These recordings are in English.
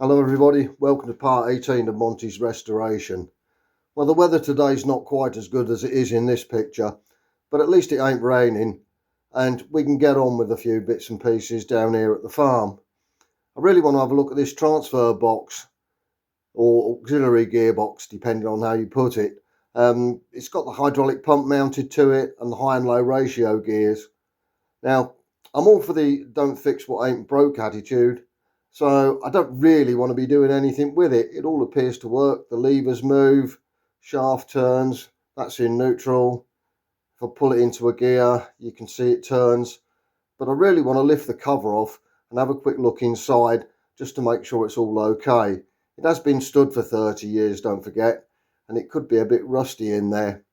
Hello everybody, welcome to part 18 of Monty's Restoration. Well, the weather today's not quite as good as it is in this picture, but at least it ain't raining and we can get on with a few bits and pieces down here at the farm. I really want to have a look at this transfer box or auxiliary gearbox, depending on how you put it. It's got the hydraulic pump mounted to it and the high and low ratio gears. Now, I'm all for the don't fix what ain't broke attitude. So I don't really want to be doing anything with it. It all appears to work. The levers move, shaft turns, that's in neutral. If I pull it into a gear, you can see it turns. But I really want to lift the cover off and have a quick look inside just to make sure it's all okay. It has been stood for 30 years, don't forget, and it could be a bit rusty in there.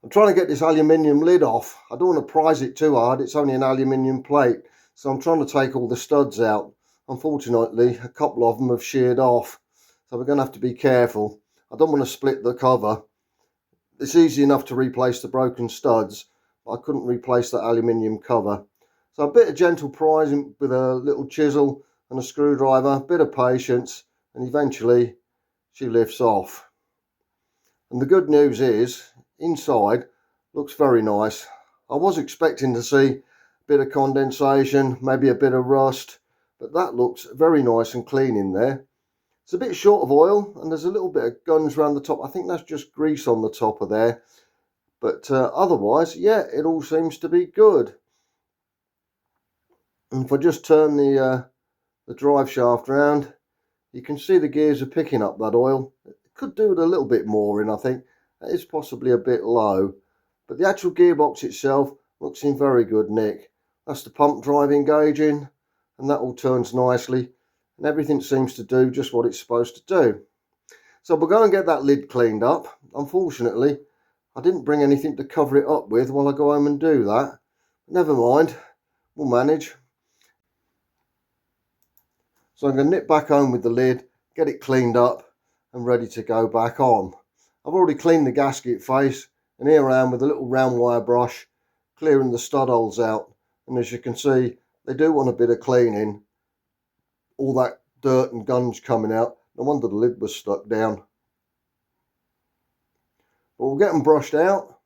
I'm trying to get this aluminium lid off. I don't want to prise it too hard. It's only an aluminium plate, so I'm trying to take all the studs out. Unfortunately, a couple of them have sheared off, so we're going to have to be careful. I don't want to split the cover. It's easy enough to replace the broken studs, but I couldn't replace that aluminium cover. So a bit of gentle prising with a little chisel and a screwdriver, a bit of patience, and eventually she lifts off. And the good news is, inside looks very nice. I was expecting to see a bit of condensation, maybe a bit of rust, but that looks very nice and clean in there. It's a bit short of oil and there's a little bit of gunge around the top. I think that's just grease on the top of there. But otherwise, yeah, it all seems to be good. And if I just turn the drive shaft around, you can see the gears are picking up that oil. It could do with a little bit more in, I think. That is possibly a bit low. But the actual gearbox itself looks in very good nick. That's the pump drive engaging, and that all turns nicely. And everything seems to do just what it's supposed to do. So we'll go and get that lid cleaned up. Unfortunately, I didn't bring anything to cover it up with while I go home and do that. Never mind, we'll manage. So I'm going to nip back home with the lid, get it cleaned up and ready to go back on. I've already cleaned the gasket face, and here I am with a little round wire brush clearing the stud holes out. And as you can see, they do want a bit of cleaning. All that dirt and gunge coming out. No wonder the lid was stuck down. But we'll get them brushed out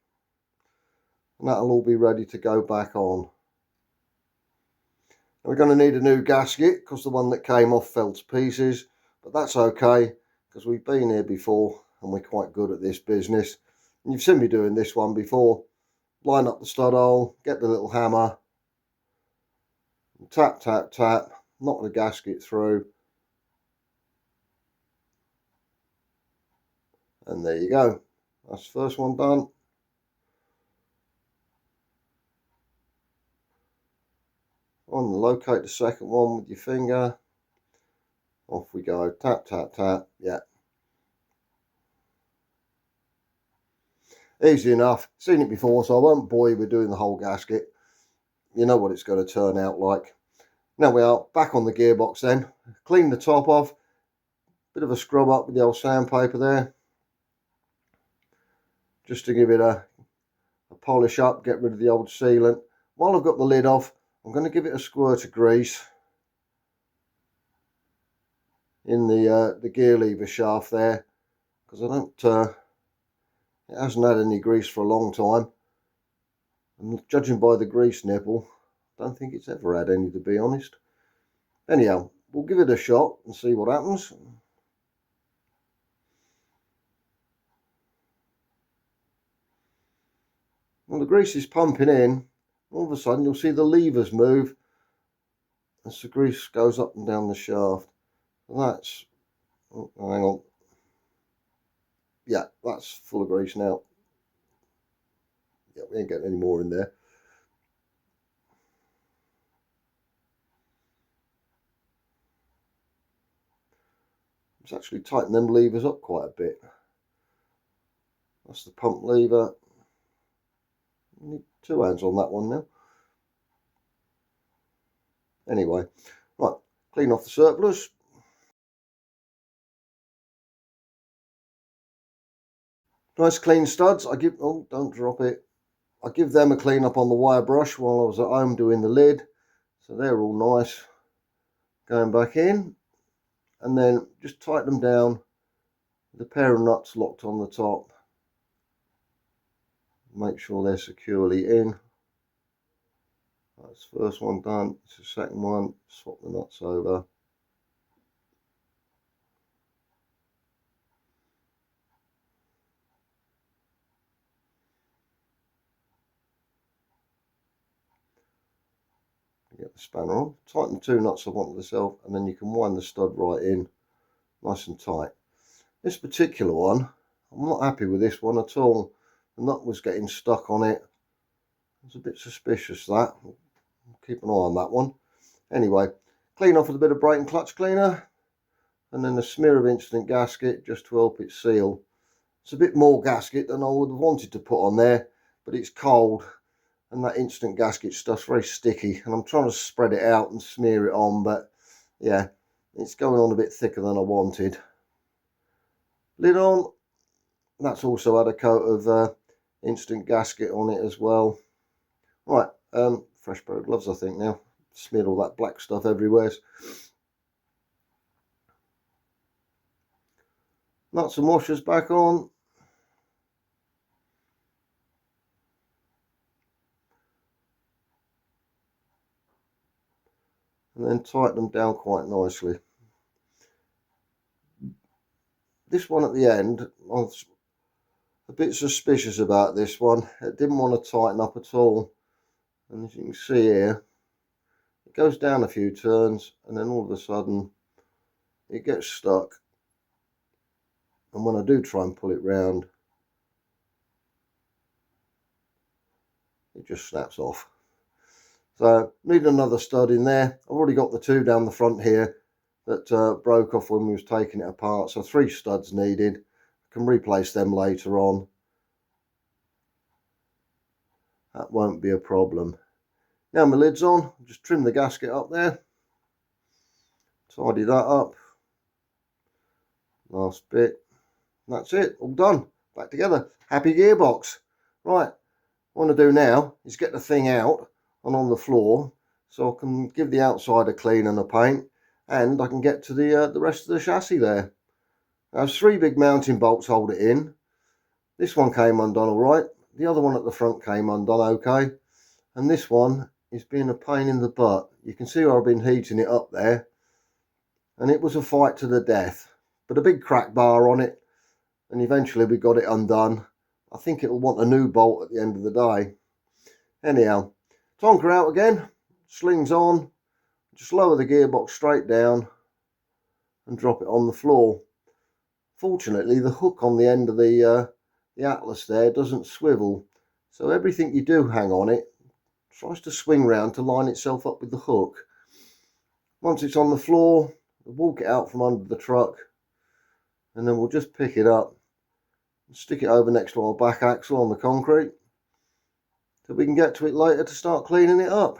and that'll all be ready to go back on. We're going to need a new gasket because the one that came off fell to pieces, but that's okay because we've been here before and we're quite good at this business. And you've seen me doing this one before. Line up the stud hole, get the little hammer, tap, tap, tap, knock the gasket through. And there you go. That's the first one done. On locate the second one with your finger. Off we go. Tap, tap, tap. Yeah. Easy enough. Seen it before, so I won't bore you with doing the whole gasket. You know what it's going to turn out like. Now we are back on the gearbox then. Clean the top off. Bit of a scrub up with the old sandpaper there. Just to give it a polish up, get rid of the old sealant. While I've got the lid off, I'm going to give it a squirt of grease in the gear lever shaft there, because I don't it hasn't had any grease for a long time, and judging by the grease nipple, I don't think it's ever had any, to be honest. Anyhow, we'll give it a shot and see what happens. When the grease is pumping in, all of a sudden you'll see the levers move as the grease goes up and down the shaft. That's, oh, hang on, yeah, that's full of grease now. Yeah, we ain't getting any more in there. Let's actually tighten them levers up quite a bit. That's the pump lever. Need 2 hands on that one now. Anyway, right, clean off the surplus. Nice clean studs. I give, oh, don't drop it. I give them a clean up on the wire brush while I was at home doing the lid. So they're all nice. Going back in. and then just tighten them down with a pair of nuts locked on the top. Make sure they're securely in. That's the first one done. It's the second one. Swap the nuts over. Get the spanner on. Tighten the two nuts up onto the self, and then you can wind the stud right in, nice and tight. This particular one, I'm not happy with this one at all. The nut was getting stuck on it. It's a bit suspicious, that. Keep an eye on that one. Anyway, clean off with a bit of brake and clutch cleaner, and then a smear of instant gasket just to help it seal. It's a bit more gasket than I would have wanted to put on there, but it's cold, and that instant gasket stuff's very sticky, and I'm trying to spread it out and smear it on, but yeah, it's going on a bit thicker than I wanted. Lid on. That's also had a coat of instant gasket on it as well. Right, fresh pair of gloves I think now. Smeared all that black stuff everywhere. Nuts and washers back on. And then tighten them down quite nicely. This one at the end, I was a bit suspicious about this one. It didn't want to tighten up at all. And as you can see here, it goes down a few turns and then all of a sudden it gets stuck. And when I do try and pull it round, it just snaps off. So need another stud in there. I've already got the two down the front here that broke off when we was taking it apart. So 3 studs needed. I can replace them later on. That won't be a problem. Now my lid's on. Just trim the gasket up there. Tidy that up. Last bit. That's it. All done. Back together. Happy gearbox. Right. What I want to do now is get the thing out and on the floor so I can give the outside a clean and a paint, and I can get to the rest of the chassis there. There's 3 big mounting bolts hold it in. This one came undone all right. The other one at the front came undone okay. And this one is being a pain in the butt. You can see where I've been heating it up there. And it was a fight to the death. But a big crack bar on it. And eventually we got it undone. I think it'll want a new bolt at the end of the day. Anyhow, tonker out again. Slings on. Just lower the gearbox straight down and drop it on the floor. Fortunately, the hook on the end of the Atlas there doesn't swivel, so everything you do hang on it tries to swing round to line itself up with the hook. Once it's on the floor, we'll walk it out from under the truck, and then we'll just pick it up and stick it over next to our back axle on the concrete so we can get to it later to start cleaning it up.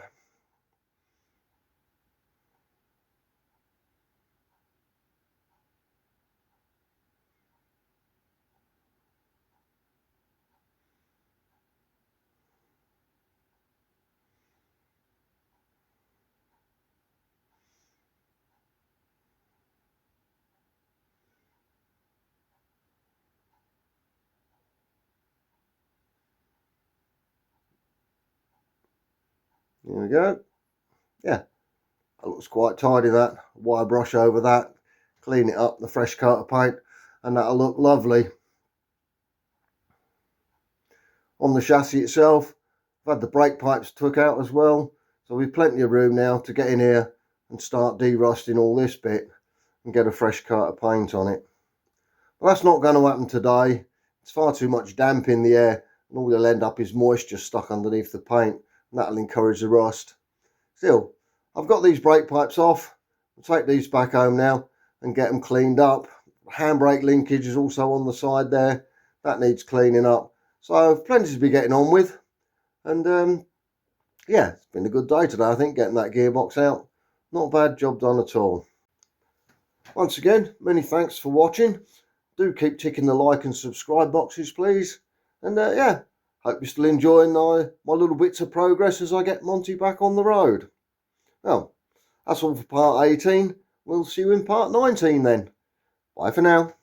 There we go. Yeah, that looks quite tidy, that. Wire brush over that, clean it up, the fresh coat of paint, and that'll look lovely. On the chassis itself, I've had the brake pipes took out as well, so we've plenty of room now to get in here and start de-rusting all this bit and get a fresh coat of paint on it. But that's not going to happen today. It's far too much damp in the air, and all you'll end up is moisture stuck underneath the paint, and that'll encourage the rust. Still, I've got these brake pipes off. I'll take these back home now and get them cleaned up. Handbrake linkage is also on the side there. That needs cleaning up. So plenty to be getting on with. And yeah, it's been a good day today, I think, getting that gearbox out. Not a bad job done at all. Once again, many thanks for watching. Do keep ticking the like and subscribe boxes, please. And yeah, hope you're still enjoying my little bits of progress as I get Monty back on the road. Well, that's all for part 18. we'll see you in part 19 then. Bye for now.